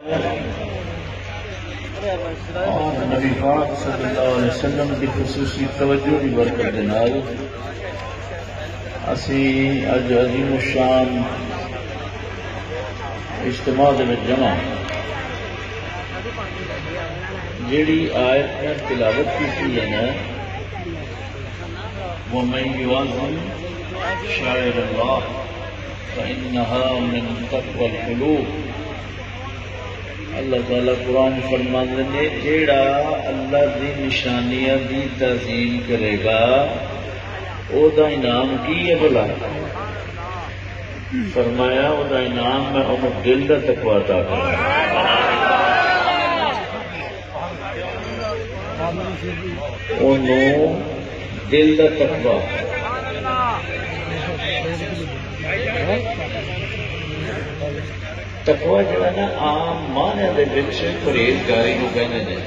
اور نبی پاک صلی اللہ علیہ وسلم کی خصوصی توجہ کی برکت کے نال اسی اج عظیم الشان اجتماع میں جمع جیڑی آیت میں تلاوت کی ہے نا وَمَن يُعَظِّمْ شَعَائِرَ اللَّهِ فَإِنَّهَا مِن تَقْوَى الْقُلُوبِ. اللہ تعالیٰ قرآن فرماندے نے جیڑا اللہ دی نشانیاں دی تعظیم کرے گا او دا انعام کی ہے بلا؟ فرمایا او دا انعام میں انہوں دل دا تقوی عطا کروں. انہوں دل دا تقوی تقوی جو ہے نا عام معنی دے وچ پرہیزگاری کو کہنے نے.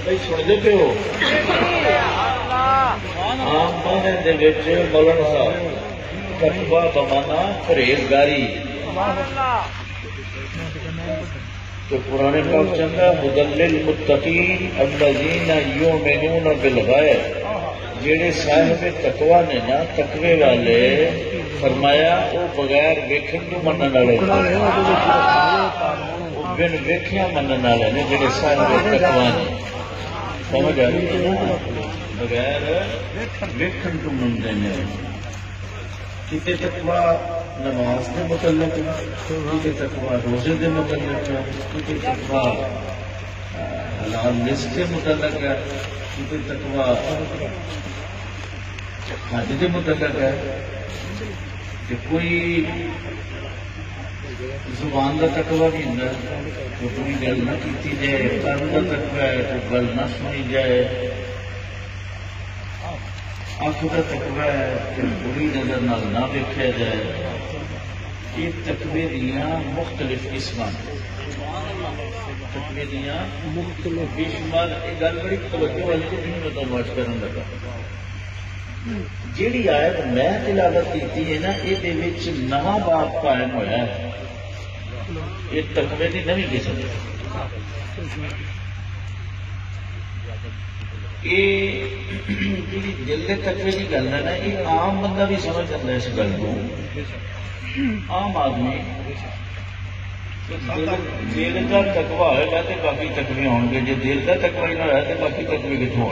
بھائی سنتے پہ ہو؟ عام معنی دے وچ مولانا صاحب تقوی کا معنی پرہیزگاری. تو قرآن پاک چنگا ہدی للمتقین الذین یؤمنون بالغیب. جڑے صاحب تقوی نے نا تقوی والے فرمایا وہ بغیر ویکھن تو منن والے وہ بن ویکھیا منن والے نے جڑے صاحب تقوی نے. سمجھ آ رہی ہے نا؟ بغیر ویکھن تو منتے ہیں. کتے تقوی نماز کے متعلق ہے، کتے تقوی روزے کے متعلق ہے، کتے تقوی حلال رزق کے متعلق ہے، کتے تقوی حج کے متعلق ہے. کہ کوئی زبان کا تقوی بھی ہوں تو کوئی گل نہ کی جائے، کن کا تقوی ہے تو گل نہ سنی جائے، اکھ کا تقوی ہے کہ بری نظر نال نہ دیکھا جائے. یہ تقوی دیاں مختلف قسم تقوی دیاں مختلف بے شمار. یہ گل بڑی توجہ والی تو نہیں میں تمہیں کرن لگا. جیڑی آیت میں تلاوت کی ہے نا یہ نواں باب قائم ہوا ہے. یہ تقوی کی نوی قسم. یہ جی دل کے تقوی کی گل ہے نا یہ عام بندہ بھی سمجھ جاتا ہے اس گل کو. عام آدمی دل کا تقوی ہوئے گا تو باقی تقوی ہون گے. جی دل کا تقوی نہ ہوا تو باقی تقوی کتوں ہو.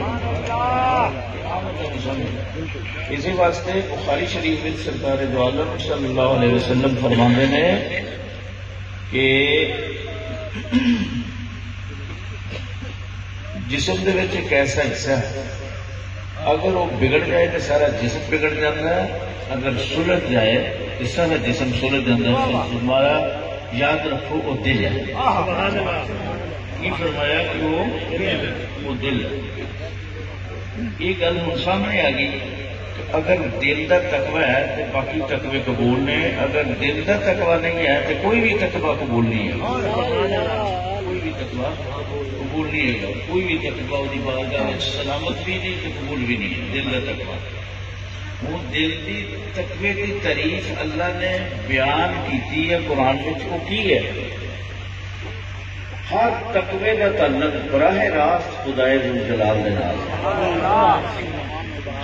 اسی واسطے بخاری شریف میں سرکار دو عالم صلی اللہ علیہ وسلم فرماندے نے کہ جسم دے وچ ایک ایسا حصہ ہے اگر وہ بگڑ جائے تو سارا جسم بگڑ جاتا ہے، اگر سلجھ جائے تو سارا جسم سلجھ جاتا ہے. فرمایا یاد رکھو وہ دل ہے. یہ فرمایا کہ وہ دل ہے. یہ گل ہوں سامنے آ گئی کہ اگر دل کا تقوی ہے تو باقی تقوی قبول نے، اگر دل کا تقوی نہیں ہے تو کوئی بھی تقوی قبول نہیں ہے. کوئی بھی تقوی قبول نہیں ہے. کوئی بھی تقوی وہ بارگاہ میں سلامت بھی نہیں تو قبول بھی نہیں ہے. دل کا تقوی وہ دل کی تقوی کی تعریف اللہ نے بیان کی ہے قرآن میں. وہ کی ہے ہر تقوی کا تعلق براہ راست خدائے ذوالجلال کے نال.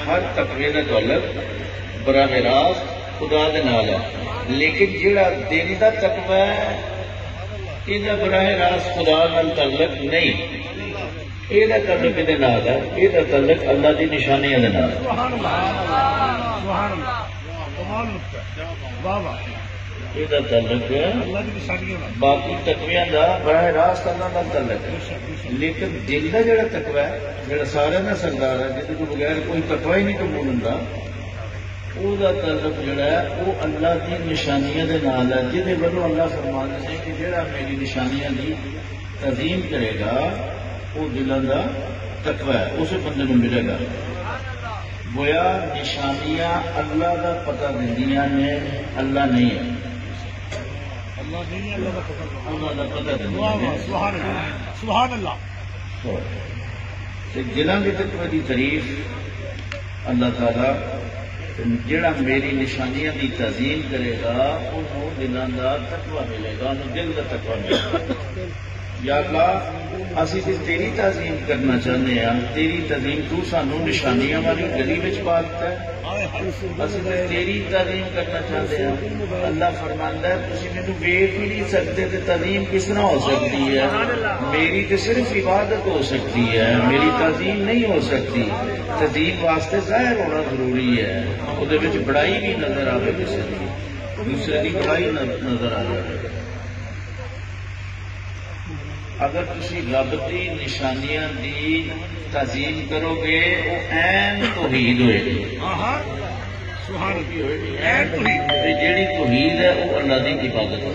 ہر تقوی کا تعلق براہ راست خدا کے نال ہے. لیکن جہاں دل کا تقوی ہے یہ براہ راست خدا نال تعلق نہیں. یہ تعلق یہ نال ہے، یہ تعلق اللہ کی نشانیاں کے نال. یہ تعلق باقی تقویاں کا براہ راست اللہ کا تعلق ہے. لیکن دل کا جڑا تقوی ہے جڑا سارے کا سردار ہے جہد کو بغیر کوئی تقوی ہی نہیں قبول ہوں وہ تعلق جڑا ہے وہ اللہ کی نشانیاں دے نال ہے. جہد ولو اللہ فرماتے ہیں کہ جڑا میری نشانیاں کی تعظیم کرے گا وہ دلوں کا تقوی ہے اسے بندے کو ملے گا. گویا نشانیاں اللہ کا پتہ دیا نے، اللہ نہیں ہے. جنہوں کی تقوی کی تعریف اللہ تعالی جڑا میری نشانیاں دی تعظیم کرے گا انہوں دلوں کا تقوی ملے گا، انہوں دل کا تقوی ملے گا۔ یا اللہ اسی تے تیری تعظیم کرنا چاہتے ہیں، تیری تعظیم تو سانو نشانیاں والی گلی میں پا دیتا ہے، اسی تے تیری تعظیم کرنا چاہتے ہیں۔ اللہ فرماندا ہے تسی مینوں ویکھ ہی نہیں سکتے تے تعظیم کس طرح ہو سکتی ہے؟ میری تو صرف عبادت ہو سکتی ہے، میری تعظیم نہیں ہو سکتی۔ تعظیم واسطے ظاہر ہونا ضروری ہے، وہ بڑائی بھی نظر آئے، کسی کی دوسرے کی بڑائی نظر آ جائے۔ اگر تسی رب دی نشانیاں دی تعظیم کرو گے وہ عین توحید ہوئے گی، جیڑی توحید ہے وہ اللہ دی عبادت ہے،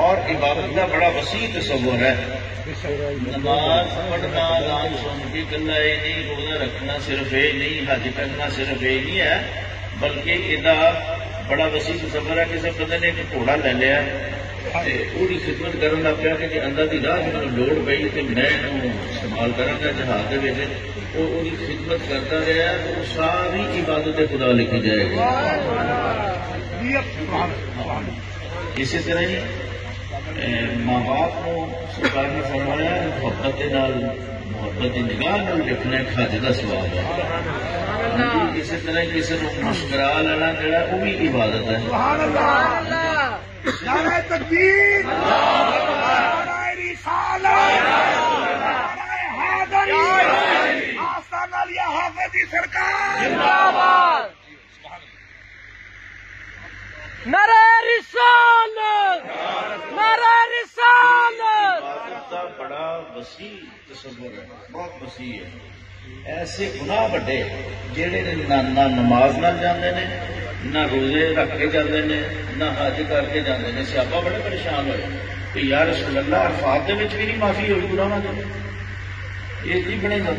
اور عبادت کا بڑا وسیع تصور ہے۔ نماز پڑھنا اذان سن کے گلا یہ نہیں، روزہ رکھنا صرف یہ نہیں، حج کرنا صرف یہ نہیں ہے، بلکہ یہ بڑا وسیع تصور ہے۔ کسی بندے نے ایک گھوڑا لے لیا پوری خدمت کرن لگ پیا کہ اللہ کی راہ میں لوڑ پئی تو میں استعمال کروں گا جہاز کے خدمت کرتا رہا تو ساری عبادت خدا لکھی جائے گی۔ اسی طرح ہی ماں باپ کو سرکار نے فرمایا محبت کی نگاہ لکھنا ایک حج کا سواب ہے۔ اسی طرح کسی کو مسکرا لینا جڑا وہ بھی عبادت ہے۔ نعرہ تکبیر، نعرہ رسالت، نعرہ حیدری، آستانہ علیہ حافظ سرکار زندہ باد، نعرہ رسالت، نعرہ رسالت۔ عبادت کا بڑا وسیع تصور ہے، بہت وسیع ہے۔ ایسے گناہ بڑے جہے نہ نماز نہ جانے نے، نہ روزے رکھ کے جاتے ہیں، نہ حج کر کے جاتے ہیں۔ صحابہ بڑے پریشان ہوئے کہ یا رسول اللہ عرفات بھی نہیں معافی ہوئی گناہاں دی، یہ جی بنے گا۔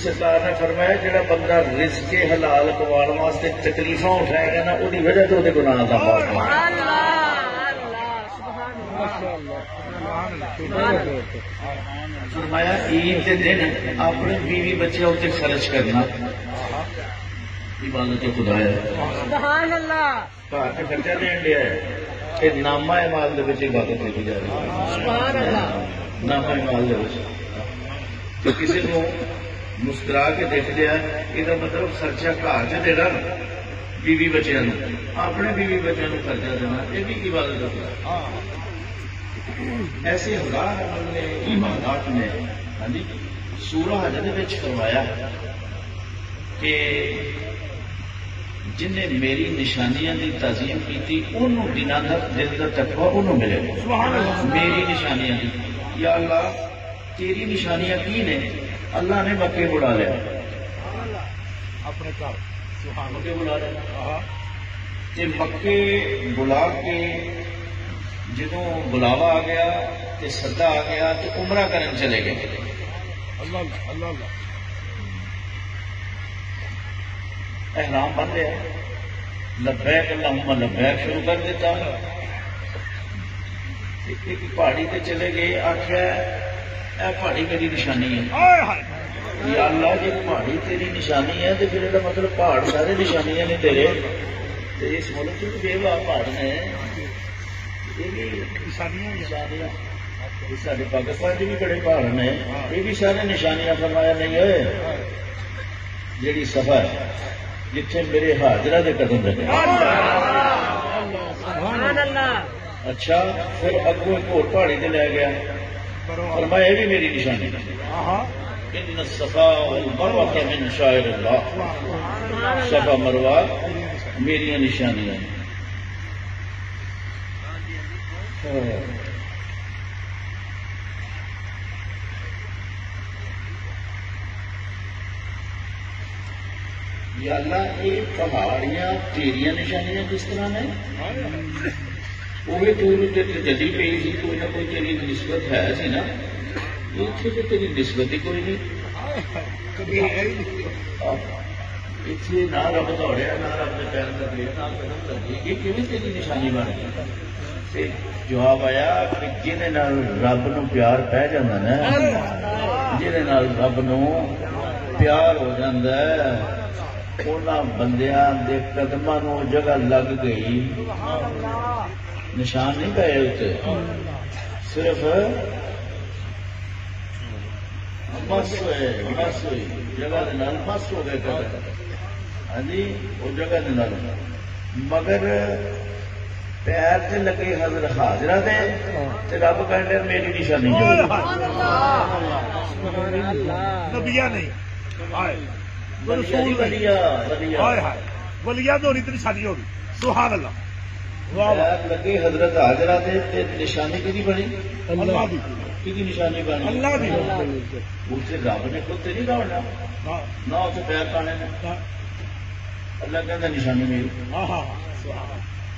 سرکار نے فرمایا جڑا بندہ رزق حلال کمانے واسطے تکلیفاں اٹھائے گا نا وہ وجہ تو وہ گناہ کا معاف ہے۔ فرمایا عید کے دن اپنے بیوی بچے اتنے خرچ کرنا عبادت خدا ہے۔ سبحان اللہ، گھر سے خرچہ دین دیا ہے کہ نامہ مال عبادت لکھی جا رہی ہے۔ سبحان اللہ، نامہ مال کسی کو مسکرا کے دیکھ لیا یہ مطلب خرچہ گھر چ دینا، بیوی بچیا اپنے بیوی بچوں کو خرچہ دینا، یہ بھی عبادت ہے۔ ایسے ہزار عبادات نے سورہ حج کروایا کہ جن نے میری نشانیاں دی تعظیم کی انہوں دنوں کا دل کا تقوی انہوں ملے گا۔ میری نشانیاں دی، یا اللہ تیری نشانیاں کی نے؟ اللہ نے مکے بلا لیا، مکے بلا لیا، مکے بلا کے جدو بلاوا آ گیا تے سدا آ گیا تو عمرہ کرن چلے گئے۔ احرام بن گیا، لبیک اللہم لبیک شروع کر دیتا، ایک پہاڑی تے چلے گئے، آخیا اے پہاڑی میری نشانی ہے۔ یا اللہ جی پہاڑی تیری نشانی ہے تو پھر یہ مطلب پہاڑ سارے نشانیاں نے تیرے، اس ملک سے بے واہ پہاڑ نے سارے پاکستان کے بھی بڑے پہاڑ نے، یہ بھی سارے نشانیاں فرمایا نہیں ہوئے جیڑی سفا ہے جتنے میرے حاضرہ دے قدم رکھے۔ اچھا پھر اگوں ایک اور پہاڑی تے لے گیا، فرمایا یہ بھی میری نشانی ہے، ان الصفا والمروہ من شعائر اللہ، صفا مروہ میری نشانیاں ہیں۔ یا اللہ یہ پہاڑیاں تیریاں نشانیاں کس طرح ہیں؟ وہ جدی پی سی، کوئی نہ کوئی تیری نسبت ہے سی نا، اتنے تو تیری نسبت ہی کوئی نہیں، اتنے نہ رب دوڑیا نہ رب کے پیر لگے نہ قدم لگی، یہ کیوں تیری نشانی بن گئی؟ جواب آیا کہ جہد رب نو پیار پہ جاتا نا، جہد رب نو پیار ہو جاتا ہے انہاں بندیاں دے قدماں نوں جگہ لگ گئی، نشان نہیں پائے اتنے، صرف مس ہوئے، مس ہوئی جگہ دے نال، مس ہو گئے قدم، ہاں جی وہ جگہ دے نال، مگر پیر سے لگے حضرت حاضرہ دے تے رب کہندے میری نشانی نبیا نہیں ولیا تو اتنی شادی ہوگی، سبحان اللہ، پیر لگے حضرت حاضرہ دے تے نشانی کی بنی، اللہ دی، کی نشانی بنی، اللہ دی، اسے رب نے کتے نہیں دوڑنا نہ اسے پیر پانے نے، اللہ کہتا نشانی میری۔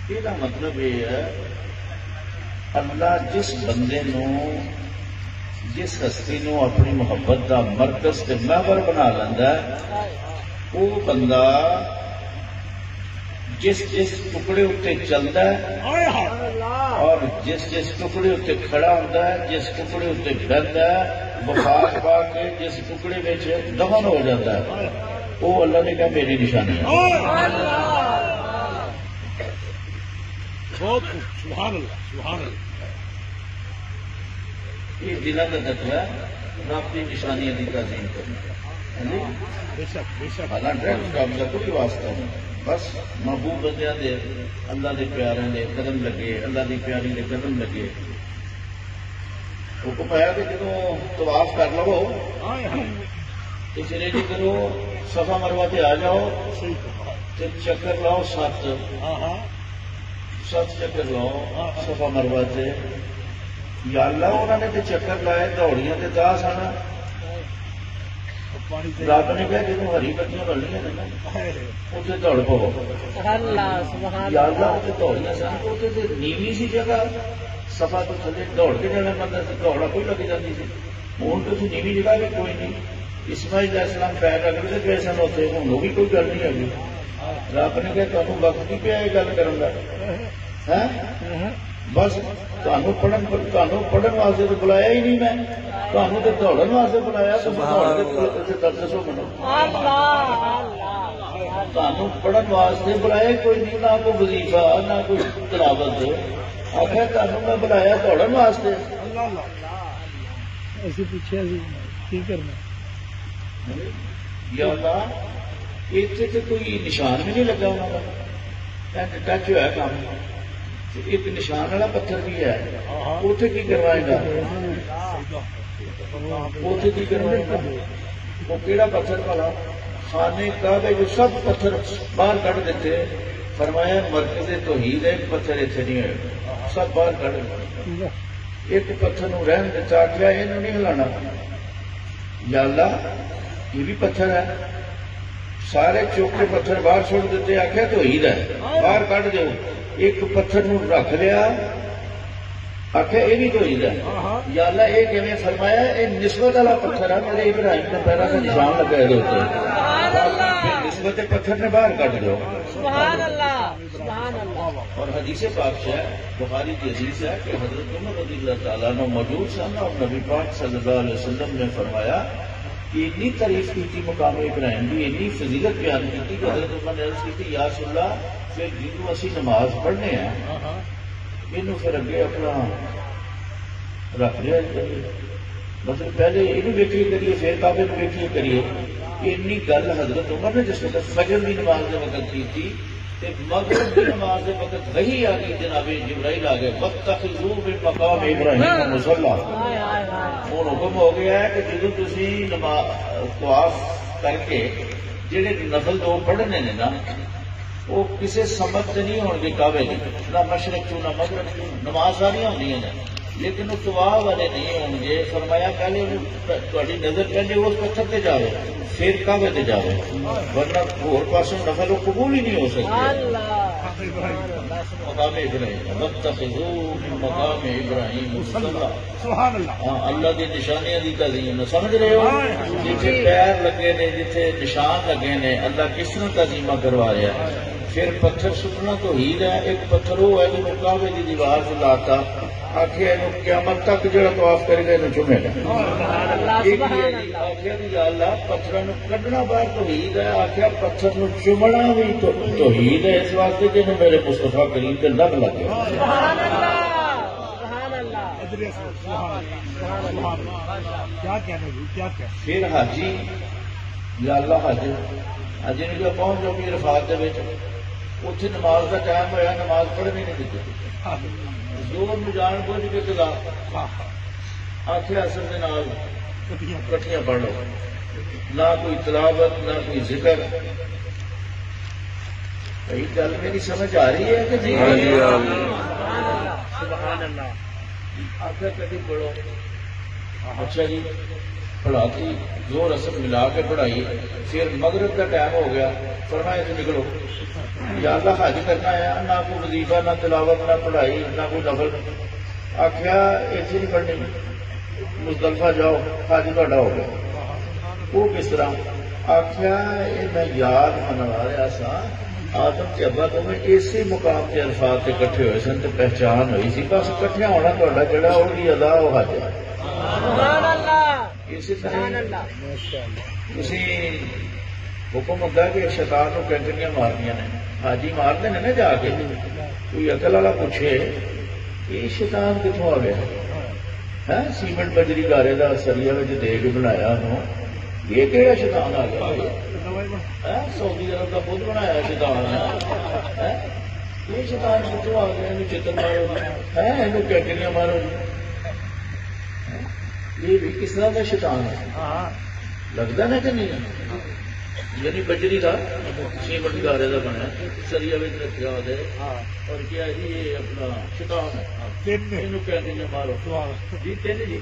یہ مطلب یہ ہے اللہ جس بندے نو جس ہستی نو اپنی محبت دا مرکز تے محور بنا لینا وہ بندہ جس جس ٹکڑے اتنے چلتا ہے اور جس جس ٹکڑے اتنے کھڑا ہوتا ہے، جس ٹکڑے اتنے بہتا ہے، بخار پا کے جس ٹکڑے میں دفن ہو جاتا ہے، وہ اللہ نے کہا میری نشانی ہے۔ بہت سبحان اللہ، سبحان اللہ، یہ دلوں کا تتو ہے رب کی نشانیاں کی تعظیم کرنا، بے شک بے شک، حالانکہ کا کوئی واسطہ نہیں، بس محبوب بندیاں دے اللہ دے پیاریاں دے قدم لگے، اللہ دی پیاری دے قدم لگے، حکم ہے کہ جدو طواف کر لو تو چلے جی کرو صفا مروہ تے آ جاؤ تے چکر لاؤ، سات چکر لاؤ صفا مروہ تے، یا اللہ انہوں نے تے چکر لائے دوڑیاں تے دا سن، رب نے کہا جب ہری بتیاں بڑھنیاں اتنے دوڑ پو، یا اللہ اتنے دوڑیاں سن اتنے نیوی سی جگہ، صفا تو تھلے دوڑ کے جانا بندہ دوڑا کوئی لگ جاتی سی، ہوں تو نیوی جگہ بھی کوئی نہیں، اسماعیل علیہ السلام پیر رکھتے گئے سن اتنے، ہوں وہ بھی کوئی گل نہیں ہے، رب نے کہا تمہیں وقت نہیں پیا یہ گل کرن دا، بس تمہیں پڑھن واسطے تو بلایا ہی نہیں، میں تمہیں تو دوڑن واسطے بلایا، دسو منو تمہیں پڑھن واسطے بلایا کوئی نہیں، نہ کوئی وظیفہ نہ کوئی تلاوت، آخر تمہیں میں بلایا دوڑن واسطے، پوچھا کی کرنا، یا اللہ اتنے تو کوئی نشان بھی نہیں لگا انہوں کا، ٹچ ہوا کام، ایک نشان والا پتھر بھی ہے، اتنے کی کروائے گا، اتنے کی کروائے گا، وہ کہڑا پتھر والا، خانے کعبے جو سب پتھر باہر کٹ دیتے، فرمایا مرکز توحید ایک پتھر اتنے نہیں ہے، سب باہر کٹ دیتے، ایک پتھر نو رہن دیتا، آخیا یہ نہیں ہلانا، یا اللہ یہ بھی پتھر ہے، سارے چوکے پتھر باہر چھوڑ دیتے، آخیا توحید ہے باہر کٹ دو، ایک پتھر نو رکھ لیا، آخیا یہ بھی توحید ہے، یا اللہ یہ کیویں فرمایا یہ نسبت والا پتھر ہے، میرے ابراہیم کے پیروں کا نشان لگا ہے ہوتے، نسبت پتھر نے باہر کٹ دو، اور حدیث پاک ہے بخاری کی حدیث ہے کہ حضرت عمر رضی اللہ تعالیٰ عنہ موجود سن اور نبی پاک صلی اللہ علیہ وسلم نے فرمایا کہ اتنی تعریف کی تھی مقام ابراہیم کی، اتنی فضیلت بیان کی تھی کہ حضرت عمر نے عرض کی تھی یا رسول اللہ پھر جنوں اسی نماز پڑھنے ہیں یہ پھر اگے اپنا رکھ لیا کریے، مطلب پہلے یہ ویکھیے کریے پھر کعبے کو ویکھیے کریے، اتنی گل حضرت عمر نے جس وقت فجر کی نماز کے وقت کی تھی، مغرب کی نماز کے وقت وہی آ گئی، جناب جبرائیل آ گئے، واتخذوا من مقام ابراہیم مصلی، اور حکم ہو گیا ہے کہ جدو تسی طواف کر کے جہے نفل دو پڑھنے نے نا وہ کسی سمت سے نہیں ہون گے کعبے کی، نہ مشرق چوں نہ مغرب چوں، نماز ساری ہوندی ہیں لیکن وہ طواف والے نہیں ہون گے، فرمایا پہلے تہاڈی نظر پہلے اس پتھر تے جاوے پھر کعبے تے جاوے، ورنہ ہور پاسوں نفل وہ قبول ہی نہیں ہو سکتے۔ مقام ابراہیم واتخذوا من مقام ابراہیم مصلی، ہاں اللہ دی نشانیاں دی تعظیم، سمجھ رہے ہو جتھے پیر لگے نے جتھے نشان لگے نے اللہ کس طرح تعظیمہ کروا رہا ہے، پھر پتھر سٹنا تو ہی ہے، ایک پتھر وہ ہے جو کعبے کی دیوار سے لاتا آخیا قیامت تک جڑا طواف کرے گا یہ چومے گا. آخیا جی اللہ پتھر کڈنا باہر توحید ہے، آخیا پتھر نو چومنا بھی توحید ہے، اس واسطے کہ میرے مصطفیٰ کریم کے لگ لگ گیا. کیا کہنا جی کیا کہنا. پھر حاجی یا اللہ حاجی نے جو پہنچ جاؤ بھی عرفات دے وچ اتنے نماز کا ٹائم ہوا، نماز پڑھنی نہیں دیتی، زور میں جان بوجھ کے گلا آخر اثر کے نال کٹھیاں پڑھ لو، نہ کوئی تلاوت نہ کوئی ذکر. بھائی گل میری سمجھ آ رہی ہے کہ نہیں؟ سبحان اللہ. آخر کٹھی پڑھو. اچھا جی پڑھاتی زور اثر ملا کے پڑھائی. پھر مغرب کا ٹائم ہو گیا، فرمایا سے نکلو یا اللہ حج کرنا ہے، نہ کوئی وظیفہ نہ تلاوت نہ پڑھائی نہ کوئی نفل. آخیا ایسے نہیں پڑھنی، مزدلفہ جاؤ حج تھوڑا ہو گیا. وہ کس طرح؟ آخیا یہ میں یاد منوا رہا سا آدم کے ابا تو میں اسی مقام کے الفاظ سے کٹھے ہوئے سن تو پہچان ہوئی سی، بس کٹھیا ہونا تا جڑا وہی ادا وہ حج ہے. اسی طرح اسی حکم ہوتا کہ شیطان کو کینکریاں مارنیاں نے، حاجی مارتے ہیں نا جا کے. کوئی عقل والا پوچھے یہ شیطان کتوں آ گیا ہے؟ سیمنٹ بجری گارے کا سریا میں دے کے بنایا انہوں، یہ کہڑا شیطان آ گیا؟ سعودی عرب کا خود بنایا شیطان ہے. یہ شیطان کتوں آ گیا؟ چتر مارو ہے، یہ کینکریاں مارو. یہ بھی کس طرح کا شیطان ہے؟ لگتا نا کہ نہیں؟ یعنی بجری کا سیمنٹ گارے کا بنا سریا میں رکھا ہوا اور کیا جی یہ اپنا شیطان ہے مارو جی. تین جی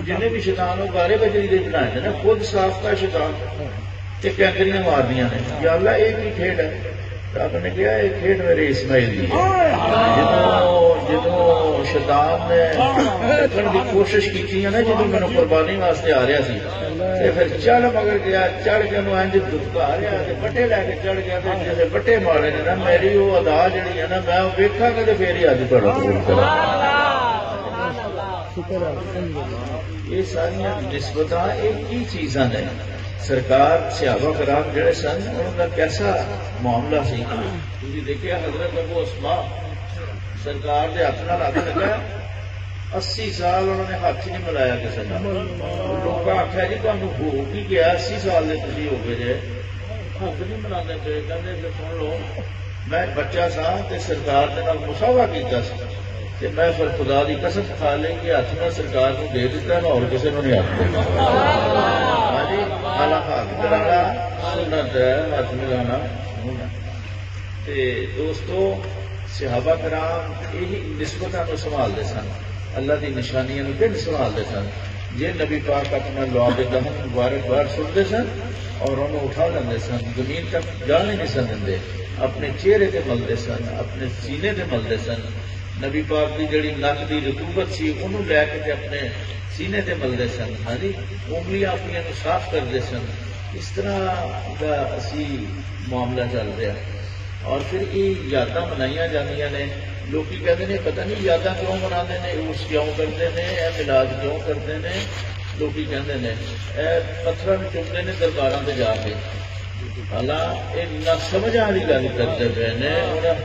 جن بھی شیطان وہ گارے بجری کے بنائے نا خود صاف کا شیطان کینکریاں مار دیا نے. یا اللہ ایک ہی کھیڈ ہے. آپ نے کہا یہ کھیڈ میرے اسماعیل کی جدو شیطان نے رکھنے کی کوشش کی نا، جدو میرے قربانی واسطے آ رہا سی پھر چڑھ مگر گیا، چڑھ کے انج دکا رہا بٹے لے کے چڑھ گیا. جیسے بٹے مارے نے نا میری وہ ادا جہی ہے نا میں ویکھا کہ پھر ہی اج تھوڑا قبول کرا. یہ ساری نسبت ایک ہی چیزاں نے. سرکار صحابہ کرام جڑے سن ان کا کیسا معاملہ سی تھی دیکھا. حضرت ابو اسما سرکار کے ہاتھ نال ہاتھ لگا 80 سال انہوں نے ہاتھ نہیں ملایا کسی کا. لوگ آخیا جی تمہیں ہو کی گیا 80 سال کے تھی ہو گئے جی ہاتھ نہیں ملا پے. کہتے پھر سن لو میں بچہ سا سرکار کے نال مساوا کیتا سی، میں پھر خدا کی قسم کھا لیں کہ ہاتھ میں سرکار کو دے دیتا نا اور کسی نے نہیں ہاتھ دیا. ہاں جی ہاتھ کرانا سنت ہے، ہاتھ ملانا. دوستو صحابہ کرام یہی نسبتوں سنبھالتے سن، اللہ کی نشانیاں پھر سنبھالتے سن. جی نبی پاک اپنا لوا کے دہن مبارک بار سنتے سن اور انہوں اٹھا لیندے سن، زمین تک جانے نہیں سن دیں، اپنے چہرے تے ملتے سن، اپنے سینے تے ملتے سن. نبی پاک کی جڑی نک کی رطوبت سی انہوں لے کے اپنے سینے تے ملتے سن. ہاں جی انگلیاں اپنی صاف کرتے سن. اس طرح کا اسی معاملہ چل رہا. اور پھر یہ یاداں منائی جانیاں نے. لوگ کہتے ہیں پتہ نہیں یاداں کیوں مناتے ہیں، عرس کیوں کرتے ہیں، اے میلاد کیوں کرتے ہیں. لوگ کہتے ہیں اے پتھر چکتے ہیں درباراں تے جا کے. حالانکہ یہ نہ سمجھ والی گل کرتے پے نے.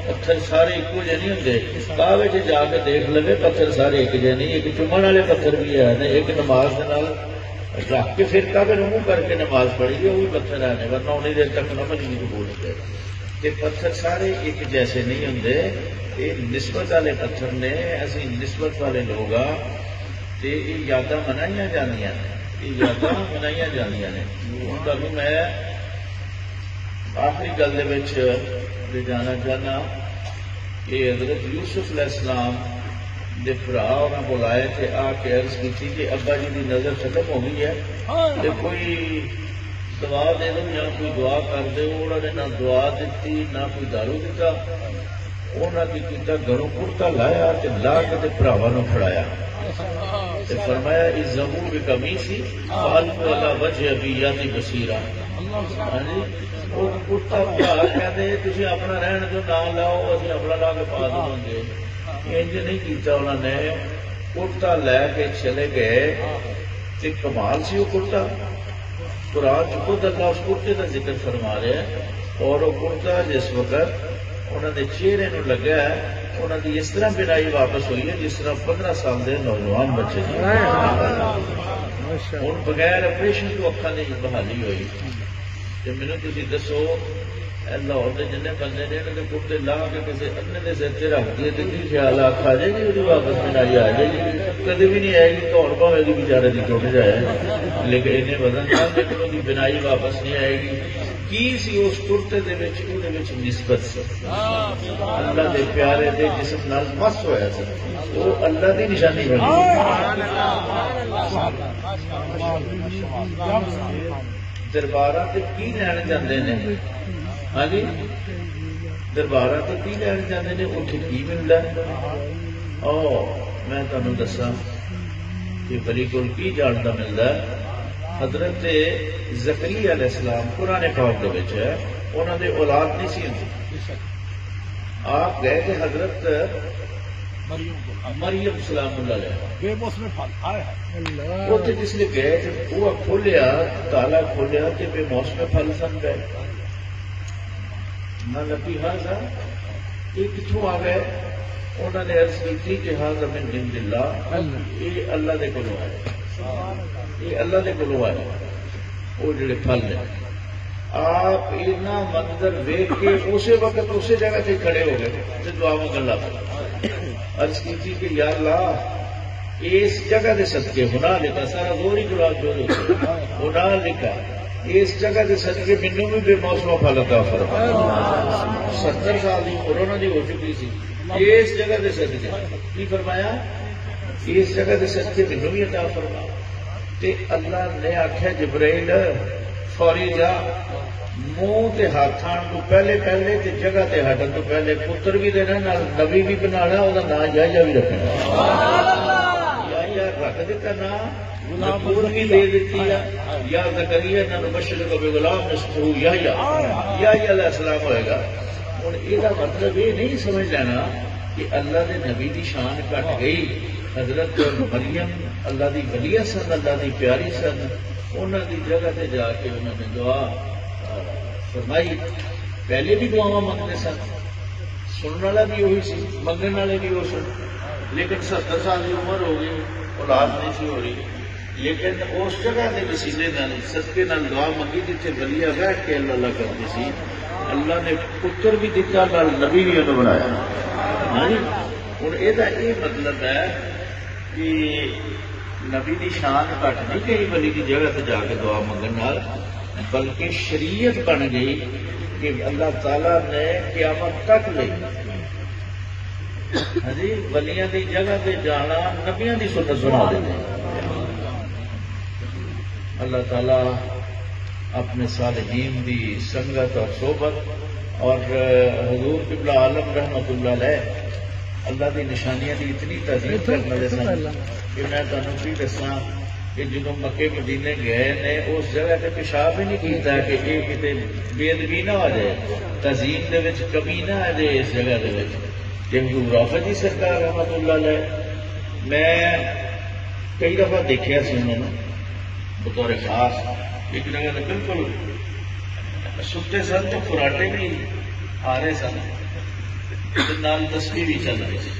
پتھر سارے ایک جہ نہیں ہوں. کعبے چ جا کے دیکھ لے پتھر سارے ایک جہ نہیں. ایک چومن والے پتھر بھی ہے، ایک نماز کے نال رکھ کے پھر کعبے نوں منہ کر کے نماز پڑھی گئی وہ بھی پتھر ہے، ورنہ انہیں دیر تک نماز نہیں قبول ہوتے. کہ پتھر سارے ایک جیسے نہیں ہوں. یہ نسبت والے پتھر نے، اسی نسبت والے لوگ ہاں. یہ یاداں منائی جانیاں نے، یہ یاداں منائی جانیاں نے. ہوں تمہیں میں آخری گل لے جانا چاہنا کہ حضرت یوسف علیہ السلام کے برا انہوں کو آئے تھے، آ کے عرض کی تھی کہ ابا جی کی نظر ختم ہو گئی ہے کہ کوئی دعا دے دو یا کوئی دعا کر دے. انہوں نے نہ دعا دیتی نہ کوئی دارو دیتا. انہوں نے کیتا گھروں کرتا لایا لا کے براواں نوں پھڑایا. فرمایا اس ضمور کی کمی سی وجہ ابی یاتی بصیرہ. ہاں جی وہ کتا کہتے تھی اپنا رہن جو نام لاؤ اچھا اپنا لا کے پا دوں گے. انج نہیں کیتا انہوں نے کرتا لے کے چلے گئے. کمال سی وہ کرتا قرآن خود اللہ اس کرتے کا ذکر فرما رہا ہے. اور وہ کرتا جس وقت انہوں نے چہرے نو لگا ہے انہوں کی اس طرح بنائی واپس ہوئی ہے جس طرح 15 سال کے نوجوان بچے ہوں بغیر آپریشن تو اکھان کی بحالی ہوئی. مینو تھی دسو لاہور کے جن بندے نے انہوں نے کرتے لا کے کسی انے کے سر سے رکھ دیے تو کی خیال آخ آ جائے گی وہ واپس بنائی آ جائے گی کدی بھی نہیں آئے گی توڑ پاوے گی بچارے کی ٹوٹ جائے لیکن انہیں وزن تھا لیکن وہ بنائی واپس نہیں آئے گی. کی سی اس کرتے نسبت سی اللہ دے پیارے دے جسم نال مس ہوا سر وہ اللہ دی نشانی بنی. دربار سے کی لین جاتے ہیں ہاں جی دربار سے کی لین جاتے ہیں اتنے کی ملتا ہے. میں تمہیں دسا کہ بلی کو کی جانتا ملتا ہے. حضرت زکریا علیہ السلام قرآن پاک دے وچ ہے انہوں نے اولاد نہیں سی ہوندی. آپ گئے کہ حضرت مریم سلام اللہ علیہ اتنے جس لیے گئے جب وہ کھولیا تالا کھولیا تو بے موسم پھل سن گئے نہ لبی ہاضا یہ کتوں آ گئے. انہوں نے عرض کی تھی کہ ہاضا من عند اللہ یہ اللہ دے کولوں آئے یہ اللہ دے کولوں آئے وہ جڑے پھل نے. آپ اتنا منظر ویکھ کے اسی وقت اسی جگہ سے کھڑے ہو گئے دعا منگن لگ پے. عرض کی تھی کہ یا اللہ اس جگہ دے صدقے ہونا لکھا سارا زور ہی جواب جو ہونا لکھا اس جگہ دے صدقے مینوں بھی بے موسم پھل عطا فرما. 70 سال کی کورونا دی ہو چکی سی اس جگہ دے صدقے کی فرمایا اس جگہ دے صدقے مینوں بھی عطا فرما. تے اللہ نے آخیا جبرائیل فوری جا منہ تے ہاتھ آن تو پہلے تے جگہ تے ہٹن تو پہلے پتر بھی دینا نبی بھی بنانا وہ نام یا بھی رکھنا یا رکھ دیتا نام نبوت بھی دے دیتی ہے یا زکریا نہ مبشر کو بے غلام نسبہ یا علیہ السلام ہوئے گا. ہوں یہ مطلب یہ نہیں سمجھ لینا کہ اللہ دے نبی دی شان گھٹ گئی. حضرت مریم اللہ دی ولیہ سن اللہ دی پیاری سن انہوں دی جگہ تے جا کے انہوں نے دعا فرمائی. پہلے بھی دعا منگتے سن سننے والا بھی وہی سی منگن والے بھی وہ سن لیکن 70 سال کی عمر ہو گئی اولاد نہیں سی ہو رہی. لیکن اس جگہ کے وسیلے صدقے نال دعا منگی جتنے ولیہ بیٹھ کے اللہ کرتی سی اللہ نے پتر بھی دیتا نال نبی بھی انہوں بنایا. ہاں جی ہوں یہ مطلب ہے کہ نبی دی شان گھٹ نہیں گئی ولی کی جگہ سے جا کے دعا منگن نال بلکہ شریعت بن گئی کہ اللہ تعالی نے قیامت تک لے ہاں جی ولیاں دی جگہ سے جانا نبیاں دی سنت بنا دیتے. اللہ تعالی اپنے صالحین دی سنگت اور صحبت اور حضور قبلہ عالم رحمت اللہ علیہ اللہ دی نشانیاں دی اتنی تعظیم کرنے والے سن کہ میں تمہیں بھی دساں کہ جدو مکے مدینے گئے نے اس جگہ تے پیشاب ہی نہیں کیتا کہ یہ کتنے بے ادبی نہ ہو جائے تعظیم دے وچ کمی نہ آ جائے اس جگہ دے وچ. کہ حضور رافع جی سرکار رحمت اللہ علیہ میں کئی دفعہ دیکھا سی انہوں نے بطور خاص ایک جگہ تے بالکل ستے سن تو فراٹے بھی آ رہے سن نال تسبیح بھی چل رہی سی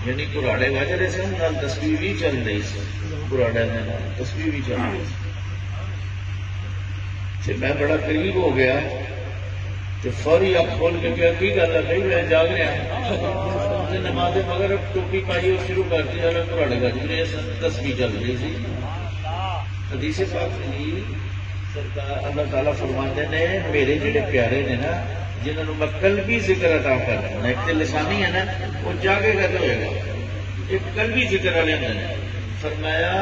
یعنی کراڑے بج رہے سن نال تسبیح بھی چل رہی سی کراڑے تسبیح بھی چل رہی سی. میں بڑا قریب ہو گیا تو فوری آپ کھول کے کیا کی گل ہے بھائی میں جاگ رہا نماز مگر ٹوپی پائی اور شروع کر دی کراڑے بج رہے سن تسبیح چل رہی سی. حدیث پاک سرکار اللہ تعالیٰ فرماتے نے میرے جڑے پیارے نے نا جنہوں میں قلبی ذکر عطا کرنا ایک تو لسانی ہے نا وہ جاگے گا تو ہوئے گا ایک قلبی ذکر والے ہوں نے فرمایا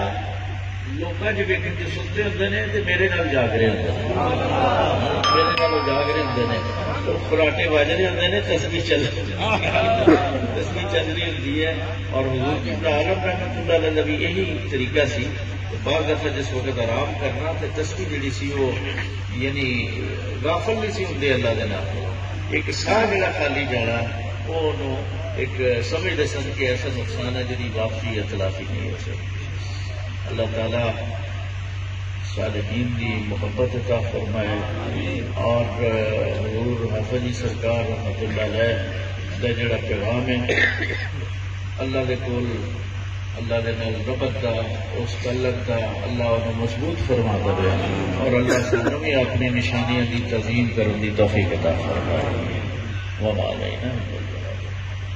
لوگ جب ایک ستے ہوتے ہیں تو میرے نال جاگ رہے ہوتے ہیں میرے نال جاگ رہے ہوتے ہیں تو فراٹے بج رہے ہوتے ہیں تسبیح چل رہی ہوتی ہے. اور حضور کی عالم رحمت اللہ علیہ بھی یہی طریقہ سی بعض دفعہ جس وقت آرام کرنا تو تسبیح جڑی سی وہ یعنی غافل نہیں سی ہوندی اللہ دے نال، ایک ساہ جڑا خالی جانا وہ ایک سمجھتے سن کہ ایسا نقصان ہے جی واپسی یا تلافی نہیں ہو سکتی۔ اللہ تعالیٰ صالحین کی محبت عطا فرمائے، اور حضور حافظ جی سرکار رحمت اللہ علیہ کا جڑا پیغام ہے اللہ دے کول اللہ دے نال ربط دا اس تعلق دا اللہ انہوں مضبوط فرماتا رہا، اور اللہ سانوں بھی اپنی نشانیاں دی تعظیم کرنے کی توفیق عطا فرمائے۔ وما علینا